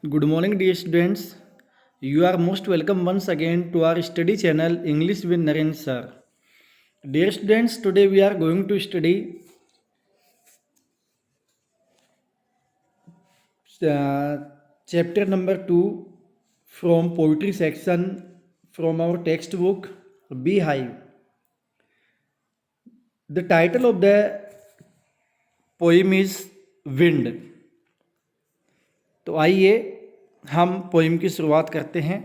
Good morning, dear students. You are most welcome once again to our study channel English with Naren sir. Dear students, today we are going to study uh, chapter number 2 from poetry section from our textbook Beehive. The title of the poem is Wind. तो आइए हम poem की शुरुआत करते हैं।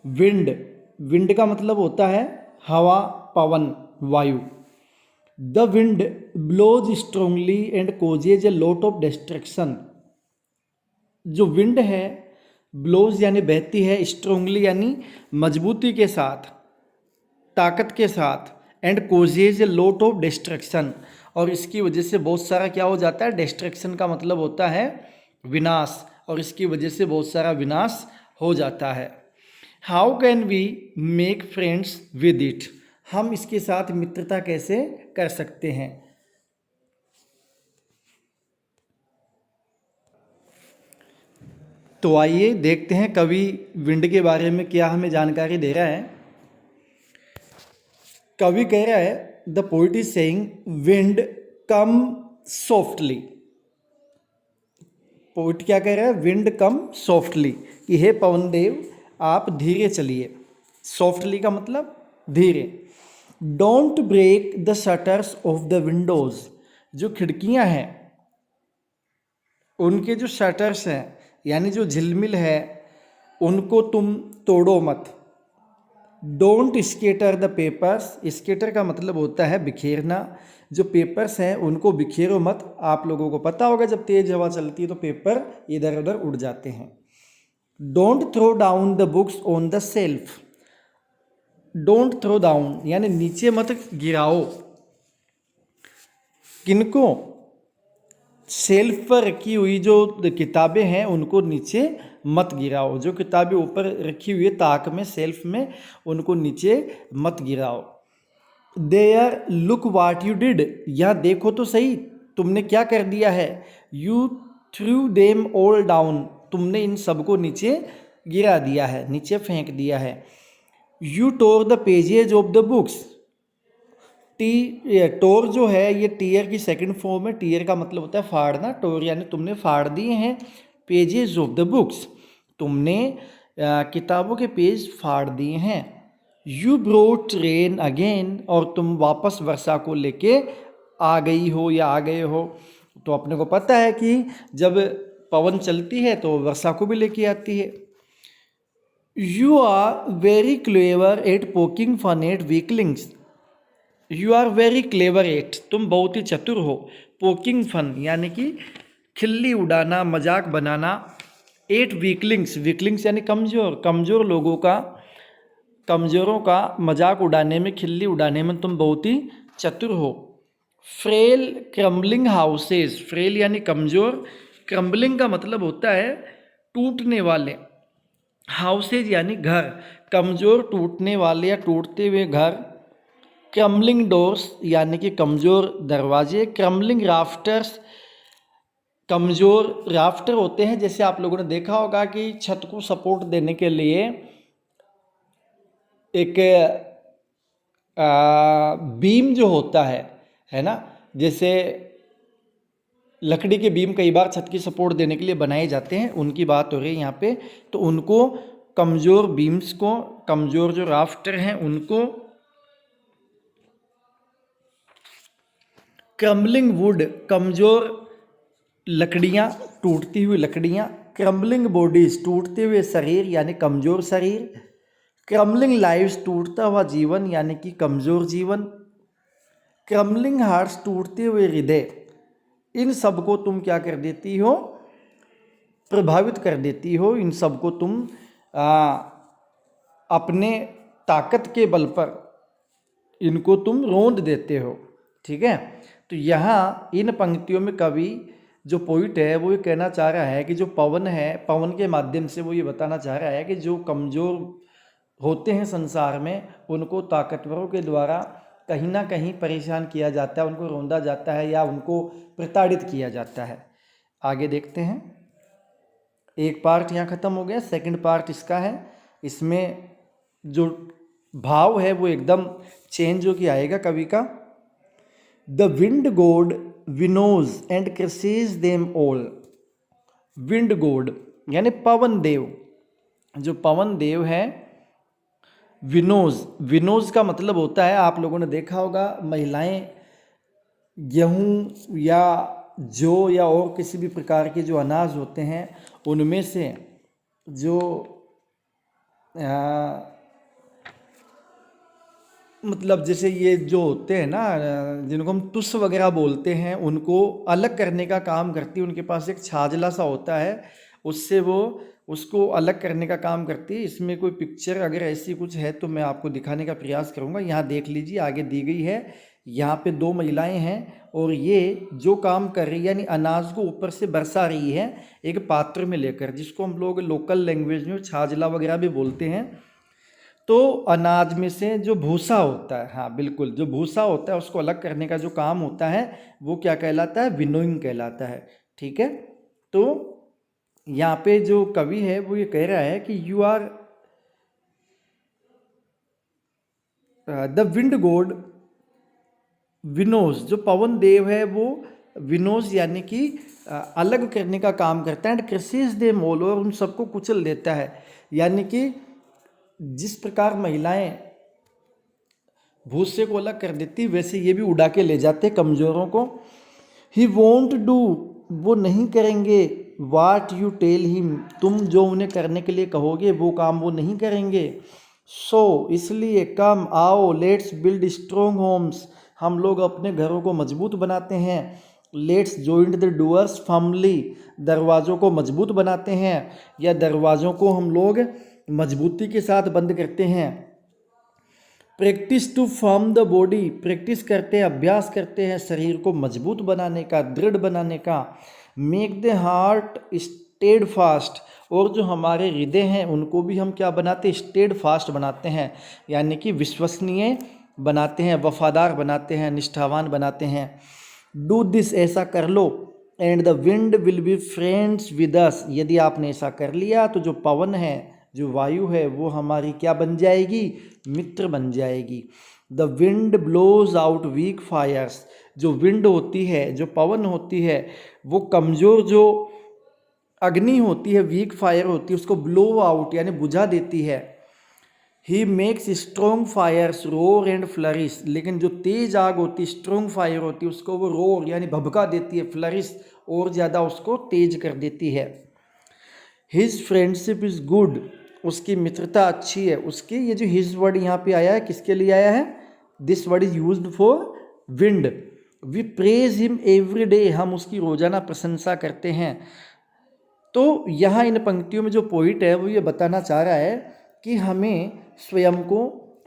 Wind, wind का मतलब होता है हवा, पवन, वायु। The wind blows strongly and causes a lot of destruction. जो विंड है, ब्लोज यानी बहती है, स्ट्रोंगली यानी मजबूती के साथ, ताकत के साथ, and causes a lot of destruction, और इसकी वजह से बहुत सारा क्या हो जाता है। डिस्ट्रक्शन का मतलब होता है विनाश, और इसकी वजह से बहुत सारा विनाश हो जाता है। How can we make friends with it. हम इसके साथ मित्रता कैसे कर सकते हैं। तो आइए देखते हैं कवि विंड के बारे में क्या हमें जानकारी दे रहा है। कवि कह रहा है, the poet is saying wind come softly. Poet क्या कह रहा है, विंड कम सॉफ्टली, कि हे पवन देव आप धीरे चलिए। सॉफ्टली का मतलब धीरे। Don't break the shutters of the windows. जो खिड़कियां हैं उनके जो शटर्स हैं यानी जो झिलमिल है उनको तुम तोड़ो मत। Don't scatter the papers. Scatter का मतलब होता है बिखेरना। जो पेपर्स हैं उनको बिखेरो मत। आप लोगों को पता होगा जब तेज हवा चलती है तो पेपर इधर उधर उड़ जाते हैं। Don't throw down the books on the shelf. Don't throw down यानी नीचे मत गिराओ। किनको? सेल्फ पर रखी हुई जो किताबें हैं उनको नीचे मत गिराओ। जो किताबें ऊपर रखी हुई है ताक में, सेल्फ में, उनको नीचे मत गिराओ। There look what you did. यहाँ देखो तो सही तुमने क्या कर दिया है। You threw them all down. तुमने इन सबको नीचे गिरा दिया है, नीचे फेंक दिया है। You tore the pages of the books. Tore जो है ये टीयर की सेकंड फॉर्म है। टीयर का मतलब होता है फाड़ना। टोर यानी तुमने फाड़ दिए हैं पेजेस ऑफ द बुक्स। तुमने किताबों के पेज फाड़ दिए हैं। You brought rain again. और तुम वापस वर्षा को लेके आ गई हो या आ गए हो। तो अपने को पता है कि जब पवन चलती है तो वर्षा को भी लेके आती है। You are very clever at poking fun at weaklings. You are very clever at. तुम बहुत ही चतुर हो। पोकिंग फन यानी कि खिल्ली उड़ाना, मजाक बनाना। एट वीकलिंग्स, वीकलिंग्स यानी कमज़ोर, कमज़ोर लोगों का, कमज़ोरों का मजाक उड़ाने में, खिल्ली उड़ाने में तुम बहुत ही चतुर हो। Frail crumbling houses. फ्रेल यानी कमज़ोर, क्रम्बलिंग का मतलब होता है टूटने वाले, हाउसेज यानी घर, कमज़ोर टूटने वाले या टूटते हुए घर। क्रम्बलिंग डोर्स यानी कि कमज़ोर दरवाजे। क्रम्बलिंग राफ्टर्स, कमज़ोर राफ्टर होते हैं, जैसे आप लोगों ने देखा होगा कि छत को सपोर्ट देने के लिए एक बीम जो होता है ना, जैसे लकड़ी के बीम कई बार छत की सपोर्ट देने के लिए बनाए जाते हैं, उनकी बात हो रही है यहाँ पे। तो उनको, कमज़ोर बीम्स को, कमज़ोर जो राफ्टर हैं उनको। क्रम्बलिंग वुड, कमज़ोर लकड़ियाँ, टूटती हुई लकड़ियाँ। क्रम्बलिंग बॉडीज, टूटते हुए शरीर यानी कमज़ोर शरीर। क्रम्बलिंग लाइव्स, टूटता हुआ जीवन यानी कि कमज़ोर जीवन। क्रम्बलिंग हार्ट्स, टूटते हुए हृदय। इन सब को तुम क्या कर देती हो, प्रभावित कर देती हो। इन सब को तुम अपने ताकत के बल पर इनको तुम रोंद देते हो। ठीक है। तो यहाँ इन पंक्तियों में कवि जो पोइट है वो ये कहना चाह रहा है कि जो पवन है, पवन के माध्यम से वो ये बताना चाह रहा है कि जो कमज़ोर होते हैं संसार में उनको ताकतवरों के द्वारा कहीं ना कहीं परेशान किया जाता है, उनको रोंदा जाता है या उनको प्रताड़ित किया जाता है। आगे देखते हैं। एक पार्ट यहाँ ख़त्म हो गया, सेकंड पार्ट इसका है। इसमें जो भाव है वो एकदम चेंज होके आएगा कवि का। The wind god winnows and creases them all. Wind god यानी पवन देव, जो पवन देव है, विनोज, विनोज का मतलब होता है, आप लोगों ने देखा होगा महिलाएं गेहूं या जौ या और किसी भी प्रकार के जो अनाज होते हैं उनमें से जो मतलब जैसे ये जो होते हैं ना जिनको हम तुस वगैरह बोलते हैं, उनको अलग करने का काम करती है। उनके पास एक छाजला सा होता है, उससे वो उसको अलग करने का काम करती है। इसमें कोई पिक्चर अगर ऐसी कुछ है तो मैं आपको दिखाने का प्रयास करूँगा। यहाँ देख लीजिए, आगे दी गई है। यहाँ पे दो महिलाएं हैं और ये जो काम कर रही है यानी अनाज को ऊपर से बरसा रही है एक पात्र में लेकर, जिसको हम लोग लोकल लैंग्वेज में छाजला वगैरह भी बोलते हैं। तो अनाज में से जो भूसा होता है, हाँ बिल्कुल, जो भूसा होता है उसको अलग करने का जो काम होता है वो क्या कहलाता है? विनोइंग कहलाता है। ठीक है, तो यहाँ पे जो कवि है वो ये कह रहा है कि you are the wind god winnows, जो पवन देव है वो विनोज यानी कि अलग करने का काम करता है। एंड क्रिसेज देम ऑल, और उन सबको कुचल देता है। यानी कि जिस प्रकार महिलाएं भूसे को अलग कर देती वैसे ये भी उड़ा के ले जाते कमज़ोरों को। ही वोंट डू, वो नहीं करेंगे। वाट यू टेल हिम, तुम जो उन्हें करने के लिए कहोगे वो काम वो नहीं करेंगे। सो इसलिए कम आओ, लेट्स बिल्ड स्ट्रॉन्ग होम्स, हम लोग अपने घरों को मजबूत बनाते हैं। Let's joint the doors firmly, दरवाज़ों को मजबूत बनाते हैं या दरवाज़ों को हम लोग मजबूती के साथ बंद करते हैं। Practice to form the body, practice करते हैं, अभ्यास करते हैं शरीर को मजबूत बनाने का, दृढ़ बनाने का। Make the heart steadfast, और जो हमारे हृदय हैं उनको भी हम क्या बनाते हैं? स्टेड फास्ट बनाते हैं, यानी कि विश्वसनीय बनाते हैं, वफादार बनाते हैं, निष्ठावान बनाते हैं। डू दिस, ऐसा कर लो। And the wind will be friends with us, यदि आपने ऐसा कर लिया तो जो पवन है, जो वायु है, वो हमारी क्या बन जाएगी? मित्र बन जाएगी। The wind blows out weak fires, जो विंड होती है, जो पवन होती है, वो कमज़ोर जो अग्नि होती है, वीक फायर होती है, उसको ब्लो आउट यानी बुझा देती है। He makes strong fires roar and flourish, लेकिन जो तेज आग होती है, स्ट्रॉन्ग फायर होती है, उसको वो रोर यानी भभका देती है, फ्लरिश और ज़्यादा उसको तेज कर देती है। हिज फ्रेंडशिप इज़ गुड, उसकी मित्रता अच्छी है। उसकी ये जो हिज वर्ड यहाँ पे आया है, किसके लिए आया है? This word is used for wind. We praise him every day, हम उसकी रोजाना प्रशंसा करते हैं। तो यहाँ इन पंक्तियों में जो पोइट है वो ये बताना चाह रहा है कि हमें स्वयं को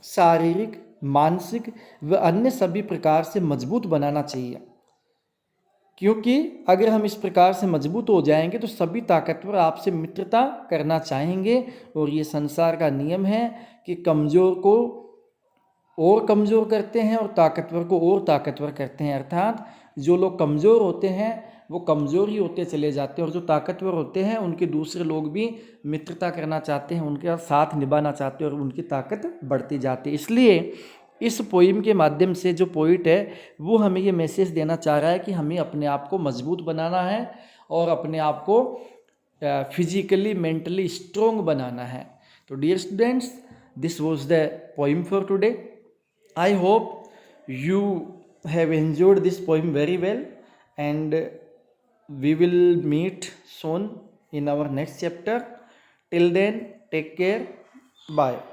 शारीरिक, मानसिक व अन्य सभी प्रकार से मजबूत बनाना चाहिए, क्योंकि अगर हम इस प्रकार से मजबूत हो जाएंगे तो सभी ताकतवर आपसे मित्रता करना चाहेंगे। और ये संसार का नियम है कि कमज़ोर को और कमज़ोर करते हैं और ताकतवर को और ताकतवर करते हैं। अर्थात जो लोग कमज़ोर होते हैं वो कमज़ोर ही होते चले जाते हैं, और जो ताकतवर होते हैं उनके दूसरे लोग भी मित्रता करना चाहते हैं, उनके साथ निभाना चाहते हैं और उनकी ताकत बढ़ती जाती है। इसलिए इस पोइम के माध्यम से जो पोइट है वो हमें ये मैसेज देना चाह रहा है कि हमें अपने आप को मजबूत बनाना है और अपने आप को फिजिकली, मेंटली स्ट्रॉन्ग बनाना है। तो dear students, this was the poem for today. I hope you have enjoyed this poem very well, and we will meet soon in our next chapter. Till then, take care. Bye.